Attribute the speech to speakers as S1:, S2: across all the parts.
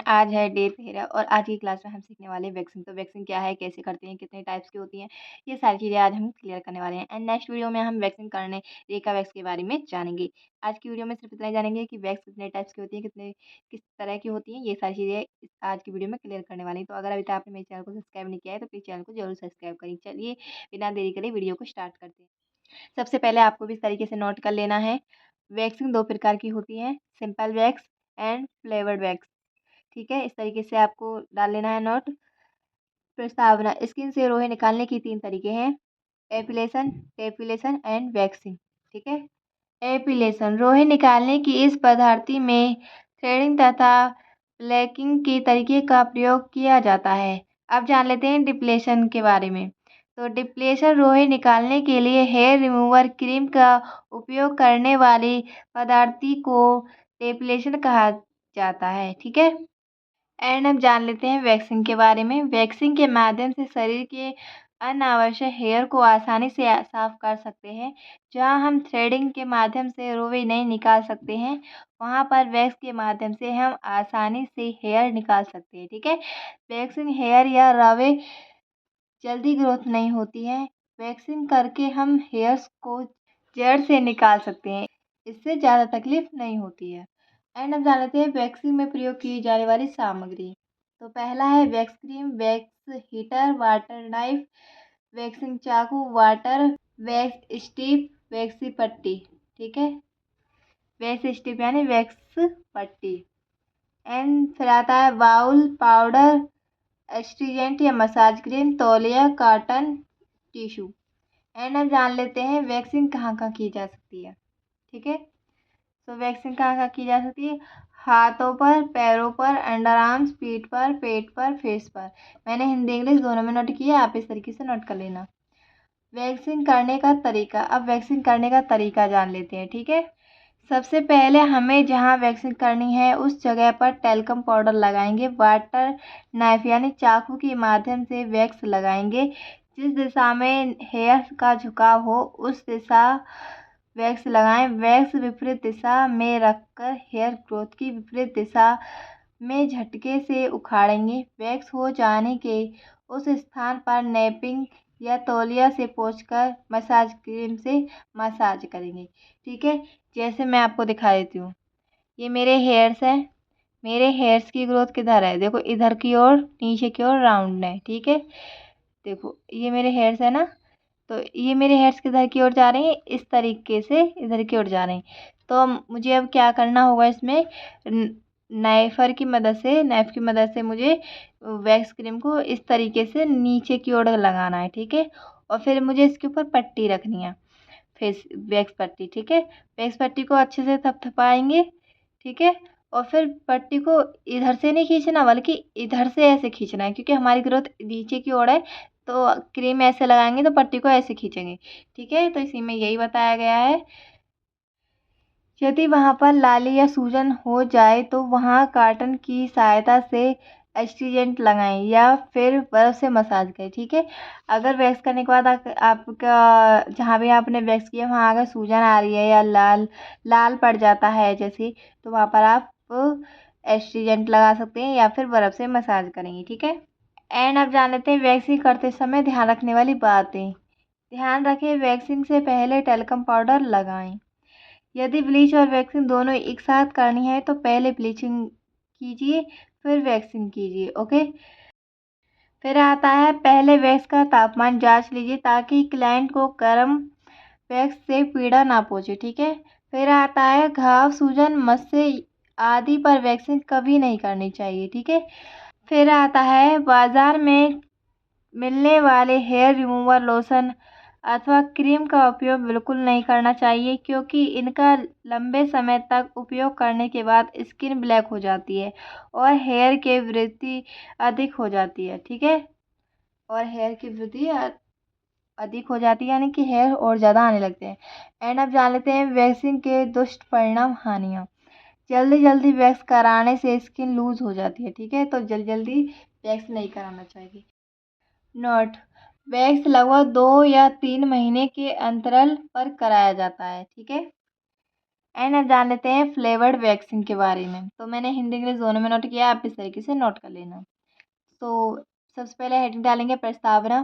S1: आज है डे 13 और आज की क्लास में हम सीखने वाले हैं वैक्सिंग। तो वैक्सिंग क्या है, कैसे करते हैं, कितने टाइप्स की होती हैं, ये सारी चीज़ें आज हम क्लियर करने वाले हैं। एंड नेक्स्ट वीडियो में हम वैक्सिंग करने रेखा वैक्स के बारे में जानेंगे। आज की वीडियो में सिर्फ इतना ही जानेंगे कि वैक्स कितने टाइप्स की होती है, किस तरह की होती हैं, ये सारी चीज़ें आज की वीडियो में क्लियर करने वाली हैं। तो अगर अभी तक आपने मेरे चैनल को सब्सक्राइब नहीं किया है तो प्लीज़ चैनल को जरूर सब्सक्राइब करिए। चलिए बिना देरी करे वीडियो को स्टार्ट करते हैं। सबसे पहले आपको भी इस तरीके से नोट कर लेना है। वैक्सिंग दो प्रकार की होती है, simple wax and flavoured wax. ठीक है, इस तरीके से आपको डाल लेना है नोट। प्रस्तावना, स्किन से रोए निकालने की 3 तरीके हैं, एपिलेशन, टेपिलेशन एंड वैक्सिंग। ठीक है, एपिलेशन, रोए निकालने की इस पद्धति में थ्रेडिंग तथा प्लेकिंग के तरीके का प्रयोग किया जाता है। अब जान लेते हैं डिप्लेशन के बारे में। तो डिप्लेशन, रोए निकालने के लिए हेयर रिमूवर क्रीम का उपयोग करने वाली पद्धति को डिप्लेशन कहा जाता है। ठीक है, एंड अब जान लेते हैं वैक्सिंग के बारे में। वैक्सिंग के माध्यम से शरीर के अनावश्यक हेयर को आसानी से साफ कर सकते हैं। जहां हम थ्रेडिंग के माध्यम से रोवे नहीं निकाल सकते हैं, वहां पर वैक्स के माध्यम से हम आसानी से हेयर निकाल सकते हैं। ठीक है, वैक्सिंग हेयर या रवे जल्दी ग्रोथ नहीं होती है। वैक्सिंग करके हम हेयर्स को जड़ से निकाल सकते हैं, इससे ज़्यादा तकलीफ नहीं होती है। एंड अब जान लेते हैं वैक्सिंग में प्रयोग की जाने वाली सामग्री। तो पहला है wax cream, wax heater, water knife, waxing चाकू, वाटर, वैक्स स्टिप, वैक्सी पट्टी। ठीक है, वैक्स स्टिप यानी वैक्स पट्टी। एंड फिर आता है बाउल, पाउडर, एस्ट्रीजेंट या मसाज क्रीम, तौलिया, कॉटन, टिश्यू। एंड अब जान लेते हैं वैक्सिंग कहाँ कहाँ की जा सकती है। ठीक है, तो वैक्सिंग कहाँ कहाँ की जा सकती है, हाथों पर, पैरों पर, अंडर आर्म्स, पीठ पर, पेट पर, फेस पर। मैंने हिंदी इंग्लिश दोनों में नोट किया, आप इस तरीके से नोट कर लेना। वैक्सिंग करने का तरीका, अब वैक्सिंग करने का तरीका जान लेते हैं। ठीक है, सबसे पहले हमें जहाँ वैक्सिंग करनी है उस जगह पर टैल्कम पाउडर लगाएंगे। वाटर नाइफ यानी चाकू के माध्यम से वैक्स लगाएंगे। जिस दिशा में हेयर का झुकाव हो उस दिशा वैक्स लगाएं। वैक्स विपरीत दिशा में रखकर हेयर ग्रोथ की विपरीत दिशा में झटके से उखाड़ेंगे। वैक्स हो जाने के उस स्थान पर नैपिंग या तौलिया से पोंछकर मसाज क्रीम से मसाज करेंगे। ठीक है, जैसे मैं आपको दिखा देती हूँ, ये मेरे हेयर्स हैं। मेरे हेयर्स की ग्रोथ किधर है, देखो इधर की ओर, नीचे की ओर राउंड है। ठीक है, देखो ये मेरे हेयर्स है ना, तो ये मेरे हेयर्स किधर की ओर जा रहे हैं, इस तरीके से इधर की ओर जा रहे हैं। तो मुझे अब क्या करना होगा, इसमें नाइफ की मदद से मुझे वैक्स क्रीम को इस तरीके से नीचे की ओर लगाना है। ठीक है, और फिर मुझे इसके ऊपर पट्टी रखनी है, फेस वैक्स पट्टी। ठीक है, वैक्स पट्टी को अच्छे से थपथपाएंगे। ठीक है, और फिर पट्टी को इधर से नहीं खींचना बल्कि इधर से ऐसे खींचना है, क्योंकि हमारी ग्रोथ नीचे की ओर है, तो क्रीम ऐसे लगाएंगे तो पट्टी को ऐसे खींचेंगे। ठीक है, तो इसी में यही बताया गया है। यदि वहाँ पर लाली या सूजन हो जाए तो वहाँ कॉटन की सहायता से एस्ट्रीजेंट लगाएं या फिर बर्फ से मसाज करें। ठीक है, अगर वैक्स करने के बाद आपका जहाँ भी आपने वैक्स किया वहाँ अगर सूजन आ रही है या लाल लाल पड़ जाता है जैसे, तो वहाँ पर आप एस्ट्रीजेंट लगा सकते हैं या फिर बर्फ से मसाज करेंगे। ठीक है, एंड अब जान लेते हैं वैक्सिंग करते समय ध्यान रखने वाली बातें। ध्यान रखें, वैक्सिंग से पहले टैल्कम पाउडर लगाएं। यदि ब्लीच और वैक्सिंग दोनों एक साथ करनी है तो पहले ब्लीचिंग कीजिए फिर वैक्सिंग कीजिए। ओके, फिर आता है पहले वैक्स का तापमान जांच लीजिए ताकि क्लाइंट को गर्म वैक्स से पीड़ा ना पहुंचे। ठीक है, फिर आता है घाव, सूजन, मस्से आदि पर वैक्सिंग कभी नहीं करनी चाहिए। ठीक है, फिर आता है बाजार में मिलने वाले हेयर रिमूवर लोशन अथवा क्रीम का उपयोग बिल्कुल नहीं करना चाहिए, क्योंकि इनका लंबे समय तक उपयोग करने के बाद स्किन ब्लैक हो जाती है और हेयर की वृद्धि अधिक हो जाती है। ठीक है, और हेयर की वृद्धि अधिक हो जाती है यानी कि हेयर और ज़्यादा आने लगते हैं। एंड अब जान लेते हैं वैक्सिंग के दुष्परिणाम, हानियाँ। जल्दी जल्दी वैक्स कराने से स्किन लूज हो जाती है। ठीक है, तो जल्दी जल्दी वैक्स नहीं कराना चाहिए। नोट, वैक्स लगभग 2 या 3 महीने के अंतराल पर कराया जाता है। ठीक है, एंड अब जान लेते हैं फ्लेवर्ड वैक्सिंग के बारे में। तो मैंने हिंदी इंग्लिश दोनों में नोट किया, आप इस तरीके से नोट कर लेना। तो सबसे पहले हेडिंग डालेंगे प्रस्तावना।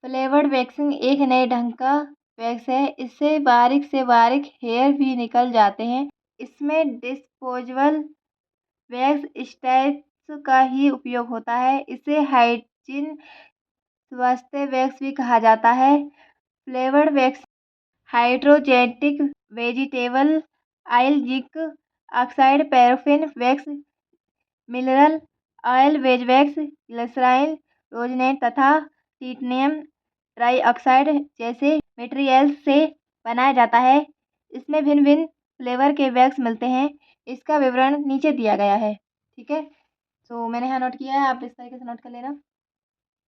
S1: फ्लेवर्ड वैक्सिंग एक नए ढंग का वैक्स है, इससे बारीक से बारीक हेयर भी निकल जाते हैं। इसमें डिस्पोजेबल वैक्स स्ट्रैप्स का ही उपयोग होता है। इसे हाइजीन स्वास्थ्य वैक्स भी कहा जाता है। Flavoured wax hydrogenic vegetable oil, zinc oxide, paraffin wax, mineral oil, veg wax, glycerine, रोजनेट तथा टिटेनियम डाइऑक्साइड जैसे मटेरियल्स से बनाया जाता है। इसमें भिन्न भिन्न फ्लेवर के वैक्स मिलते हैं। इसका विवरण नीचे दिया गया है। ठीक है, तो मैंने यहाँ नोट किया है, आप इस तरीके से नोट कर लेना।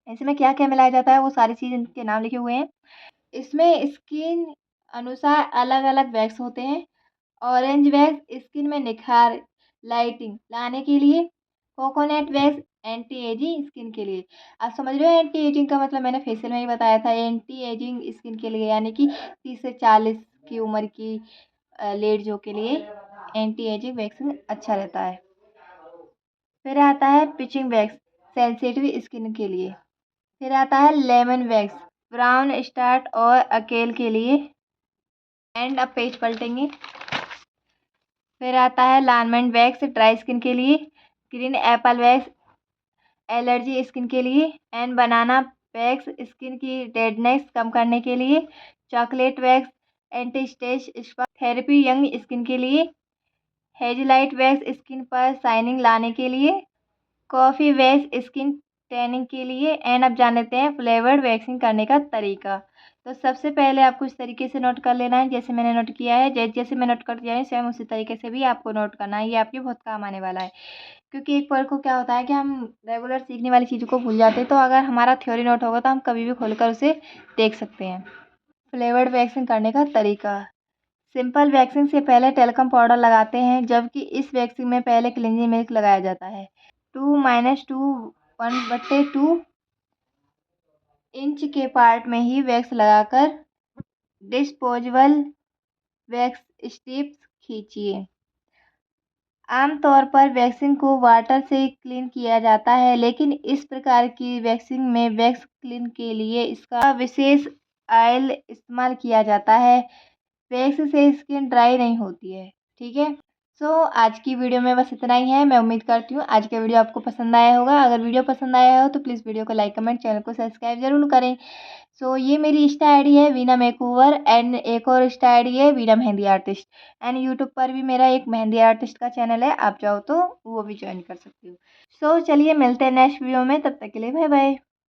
S1: इसमें क्या क्या मिलाया जाता है वो सारी चीज़ के नाम लिखे हुए हैं। इसमें स्किन अनुसार अलग अलग वैक्स होते हैं। ऑरेंज वैक्स स्किन में निखार लाइटिंग लाने के लिए। Coconut wax anti ageing skin के लिए। आप समझ रहे हो एंटी एजिंग का मतलब, मैंने फेशियल में ही बताया था। एंटी एजिंग स्किन के लिए यानी कि 30 से 40 की उम्र की लेडीजों के लिए एंटी एजिंग वैक्सीन अच्छा रहता है। फिर आता है पिचिंग वैक्स सेंसिटिव स्किन के लिए। फिर आता है लेमन वैक्स ब्राउन स्टार्ट और अकेल के लिए। एंड अब पेज पलटेंगे। फिर आता है लालमेंट वैक्स ड्राई स्किन के लिए। Green Apple wax allergy skin के लिए। एंड बनाना वैक्स स्किन की रेडनेस कम करने के लिए। Chocolate wax anti stage spa therapy young skin के लिए। हेजलाइट वैक्स स्किन पर शाइनिंग लाने के लिए। कॉफ़ी वैक्स स्किन टैनिंग के लिए। एंड अब जान लेते हैं फ्लेवर्ड वैक्सिंग करने का तरीका। तो सबसे पहले आपको इस तरीके से नोट कर लेना है जैसे मैंने नोट किया है। जैसे मैं नोट कर दिया है सेम उसी तरीके से भी आपको नोट करना है। ये आपके बहुत काम आने वाला है, क्योंकि एक बार को क्या होता है कि हम रेगुलर सीखने वाली चीज़ों को भूल जाते हैं। तो अगर हमारा थ्योरी नोट होगा तो हम कभी भी खोलकर उसे देख सकते हैं। फ्लेवर्ड वैक्सिंग करने का तरीका। सिंपल वैक्सिंग से पहले टेल्कम पाउडर लगाते हैं, जबकि इस वैक्सिंग में पहले क्लिंजिंग मिल्क लगाया जाता है। 2-2 1/2 इंच के पार्ट में ही वैक्स लगाकर डिस्पोजेबल वैक्स स्ट्रिप्स खींचिए। आमतौर पर वैक्सिंग को वाटर से क्लीन किया जाता है, लेकिन इस प्रकार की वैक्सिंग में वैक्स क्लीन के लिए इसका विशेष ऑयल इस्तेमाल किया जाता है। वैक्स से स्किन ड्राई नहीं होती है। ठीक है, सो आज की वीडियो में बस इतना ही है। मैं उम्मीद करती हूँ आज का वीडियो आपको पसंद आया होगा। अगर वीडियो पसंद आया हो तो प्लीज़ वीडियो को लाइक कमेंट चैनल को सब्सक्राइब ज़रूर करें। सो ये मेरी इंस्टा आईडी है वीना मेकओवर, एंड एक और इंस्टा आईडी है Veena mehndi artist. And YouTube पर भी मेरा एक मेहंदी आर्टिस्ट का चैनल है, आप चाहो तो वो भी ज्वाइन कर सकते हो। सो चलिए मिलते हैं नेक्स्ट वीडियो में, तब तक के लिए बाय बाय।